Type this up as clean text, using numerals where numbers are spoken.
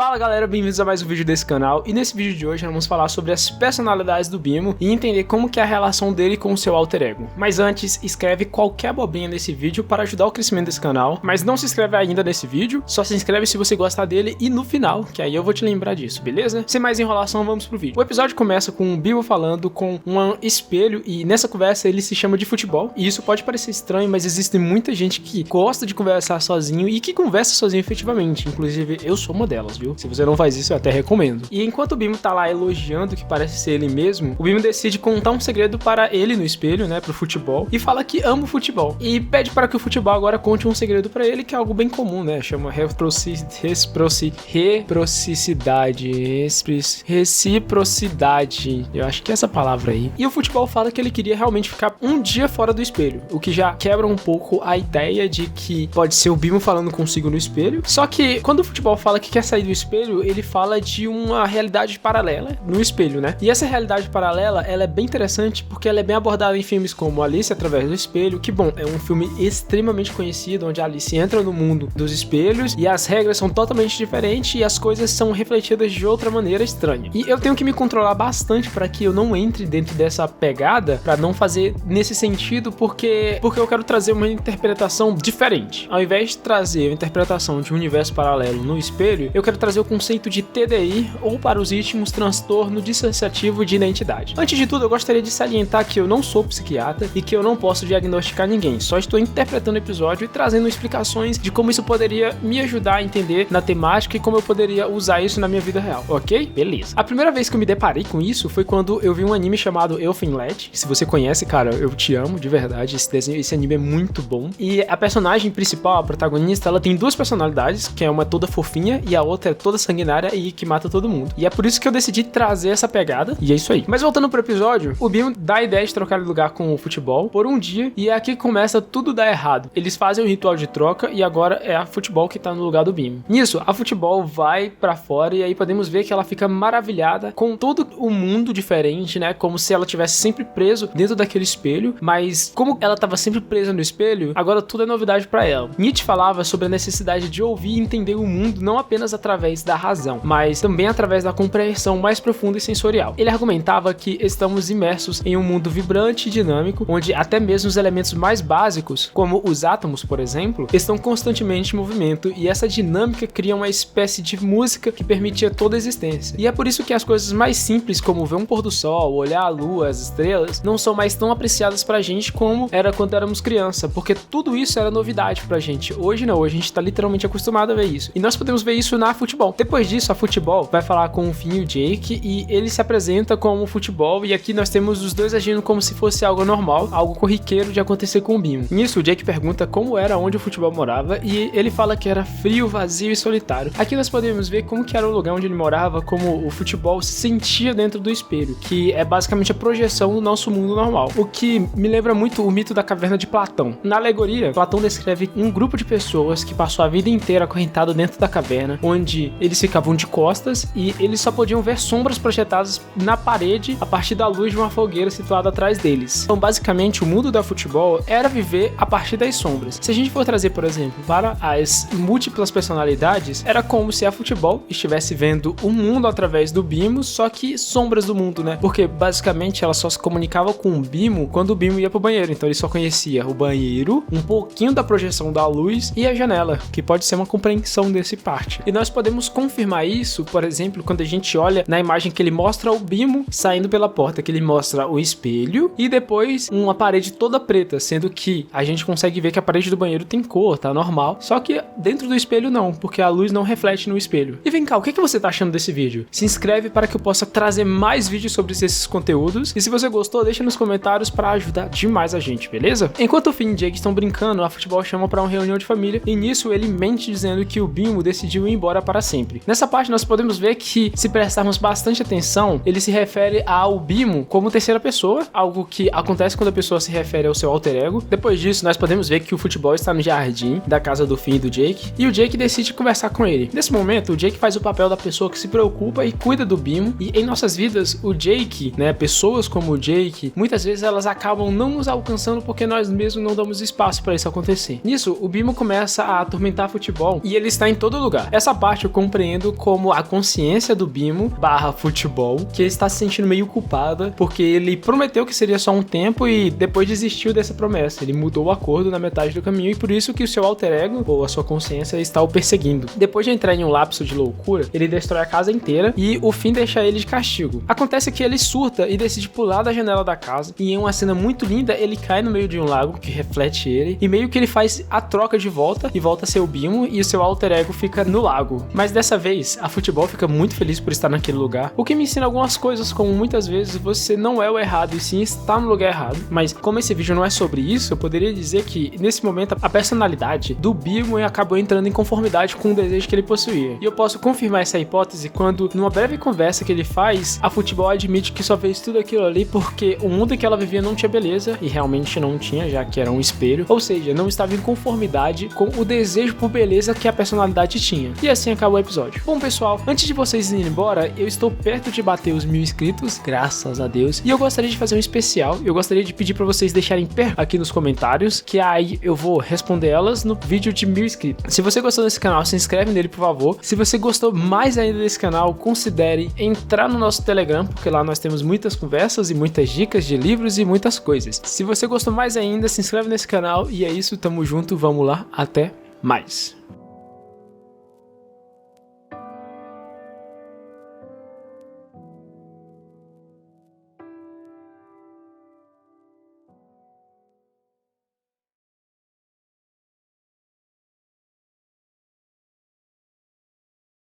Fala galera, bem-vindos a mais um vídeo desse canal. E nesse vídeo de hoje vamos falar sobre as personalidades do Bimo e entender como que é a relação dele com o seu alter ego. Mas antes, escreve qualquer abobrinha nesse vídeo para ajudar o crescimento desse canal. Mas não se inscreve ainda nesse vídeo, só se inscreve se você gostar dele e no final, que aí eu vou te lembrar disso, beleza? Sem mais enrolação, vamos pro vídeo. O episódio começa com o Bimo falando com um espelho e nessa conversa ele se chama de futebol. E isso pode parecer estranho, mas existe muita gente que gosta de conversar sozinho e que conversa sozinho efetivamente. Inclusive, eu sou uma delas, viu? Se você não faz isso, eu até recomendo. E enquanto o Bimo tá lá elogiando o que parece ser ele mesmo, o Bimo decide contar um segredo para ele no espelho, né, pro futebol, e fala que ama o futebol. E pede para que o futebol agora conte um segredo para ele, que é algo bem comum, né? Chama reciprocidade. Eu acho que é essa palavra aí. E o futebol fala que ele queria realmente ficar um dia fora do espelho, o que já quebra um pouco a ideia de que pode ser o Bimo falando consigo no espelho. Só que quando o futebol fala que quer sair do espelho, ele fala de uma realidade paralela no espelho, né? E essa realidade paralela, ela é bem interessante porque ela é bem abordada em filmes como Alice através do espelho, que bom, é um filme extremamente conhecido onde a Alice entra no mundo dos espelhos e as regras são totalmente diferentes e as coisas são refletidas de outra maneira estranha. E eu tenho que me controlar bastante para que eu não entre dentro dessa pegada, para não fazer nesse sentido, porque eu quero trazer uma interpretação diferente. Ao invés de trazer a interpretação de um universo paralelo no espelho, eu quero trazer o conceito de TDI, ou para os íntimos, transtorno dissociativo de identidade. Antes de tudo, eu gostaria de salientar que eu não sou psiquiatra e que eu não posso diagnosticar ninguém, só estou interpretando o episódio e trazendo explicações de como isso poderia me ajudar a entender na temática e como eu poderia usar isso na minha vida real, ok? Beleza. A primeira vez que eu me deparei com isso foi quando eu vi um anime chamado Elfen Lied. Se você conhece, cara, eu te amo, de verdade, esse anime é muito bom. E a personagem principal, a protagonista, ela tem duas personalidades, que é uma toda fofinha e a outra é toda sanguinária e que mata todo mundo. E é por isso que eu decidi trazer essa pegada, e é isso aí. Mas voltando pro episódio, o Bimo dá a ideia de trocar de lugar com o futebol por um dia, e é aqui que começa tudo dar errado. Eles fazem o ritual de troca e agora é a futebol que tá no lugar do Bimo. Nisso, a futebol vai pra fora e aí podemos ver que ela fica maravilhada com todo o mundo diferente, né? Como se ela tivesse sempre preso dentro daquele espelho, mas como ela tava sempre presa no espelho, agora tudo é novidade pra ela. Nietzsche falava sobre a necessidade de ouvir e entender o mundo não apenas através da razão, mas também através da compreensão mais profunda e sensorial. Ele argumentava que estamos imersos em um mundo vibrante e dinâmico, onde até mesmo os elementos mais básicos, como os átomos, por exemplo, estão constantemente em movimento, e essa dinâmica cria uma espécie de música que permitia toda a existência. E é por isso que as coisas mais simples, como ver um pôr do sol, olhar a lua, as estrelas, não são mais tão apreciadas pra gente como era quando éramos criança, porque tudo isso era novidade pra gente. Hoje não, hoje a gente tá literalmente acostumado a ver isso. E nós podemos ver isso na futebol. Depois disso, a futebol vai falar com o Finn e o Jake, e ele se apresenta como futebol, e aqui nós temos os dois agindo como se fosse algo normal, algo corriqueiro de acontecer com o Bimo. Nisso, o Jake pergunta como era onde o futebol morava, e ele fala que era frio, vazio e solitário. Aqui nós podemos ver como que era o lugar onde ele morava, como o futebol se sentia dentro do espelho, que é basicamente a projeção do nosso mundo normal. O que me lembra muito o mito da caverna de Platão. Na alegoria, Platão descreve um grupo de pessoas que passou a vida inteira acorrentado dentro da caverna, onde eles ficavam de costas e eles só podiam ver sombras projetadas na parede a partir da luz de uma fogueira situada atrás deles. Então, basicamente, o mundo da futebol era viver a partir das sombras. Se a gente for trazer, por exemplo, para as múltiplas personalidades, era como se a futebol estivesse vendo o mundo através do Bimo, só que sombras do mundo, né? Porque, basicamente, ela só se comunicava com o Bimo quando o Bimo ia pro banheiro. Então, ele só conhecia o banheiro, um pouquinho da projeção da luz e a janela, que pode ser uma compreensão desse parte. E nós podemos confirmar isso, por exemplo, quando a gente olha na imagem que ele mostra o Bimo saindo pela porta, que ele mostra o espelho e depois uma parede toda preta, sendo que a gente consegue ver que a parede do banheiro tem cor, tá normal, só que dentro do espelho não, porque a luz não reflete no espelho. E vem cá, o que você tá achando desse vídeo? Se inscreve para que eu possa trazer mais vídeos sobre esses conteúdos, e se você gostou, deixa nos comentários para ajudar demais a gente, beleza? Enquanto o Finn e Jake estão brincando, a futebol chama para uma reunião de família, e nisso ele mente dizendo que o Bimo decidiu ir embora para sempre. Nessa parte nós podemos ver que, se prestarmos bastante atenção, ele se refere ao Bimo como terceira pessoa, algo que acontece quando a pessoa se refere ao seu alter ego. Depois disso, nós podemos ver que o futebol está no jardim da casa do Finn e do Jake, e o Jake decide conversar com ele. Nesse momento, o Jake faz o papel da pessoa que se preocupa e cuida do Bimo, e em nossas vidas, o Jake, né, pessoas como o Jake, muitas vezes elas acabam não nos alcançando porque nós mesmos não damos espaço para isso acontecer. Nisso, o Bimo começa a atormentar futebol e ele está em todo lugar. Essa parte eu compreendo como a consciência do Bimo barra futebol, que ele está se sentindo meio culpada, porque ele prometeu que seria só um tempo e depois desistiu dessa promessa. Ele mudou o acordo na metade do caminho e por isso que o seu alter ego, ou a sua consciência, está o perseguindo. Depois de entrar em um lapso de loucura, ele destrói a casa inteira e o fim deixa ele de castigo. Acontece que ele surta e decide pular da janela da casa e em uma cena muito linda, ele cai no meio de um lago que reflete ele e meio que ele faz a troca de volta e volta a ser o Bimo e o seu alter ego fica no lago. Mas dessa vez, a futebol fica muito feliz por estar naquele lugar, o que me ensina algumas coisas, como muitas vezes você não é o errado e sim está no lugar errado. Mas como esse vídeo não é sobre isso, eu poderia dizer que nesse momento a personalidade do Bimo acabou entrando em conformidade com o desejo que ele possuía. E eu posso confirmar essa hipótese quando, numa breve conversa que ele faz, a futebol admite que só fez tudo aquilo ali porque o mundo em que ela vivia não tinha beleza, e realmente não tinha, já que era um espelho, ou seja, não estava em conformidade com o desejo por beleza que a personalidade tinha. E assim acabou o episódio. Bom, pessoal, antes de vocês irem embora, eu estou perto de bater os 1000 inscritos, graças a Deus, e eu gostaria de fazer um especial. Eu gostaria de pedir para vocês deixarem aqui nos comentários, que aí eu vou responder elas no vídeo de 1000 inscritos. Se você gostou desse canal, se inscreve nele, por favor. Se você gostou mais ainda desse canal, considere entrar no nosso Telegram, porque lá nós temos muitas conversas e muitas dicas de livros e muitas coisas. Se você gostou mais ainda, se inscreve nesse canal e é isso, tamo junto, vamos lá, até mais.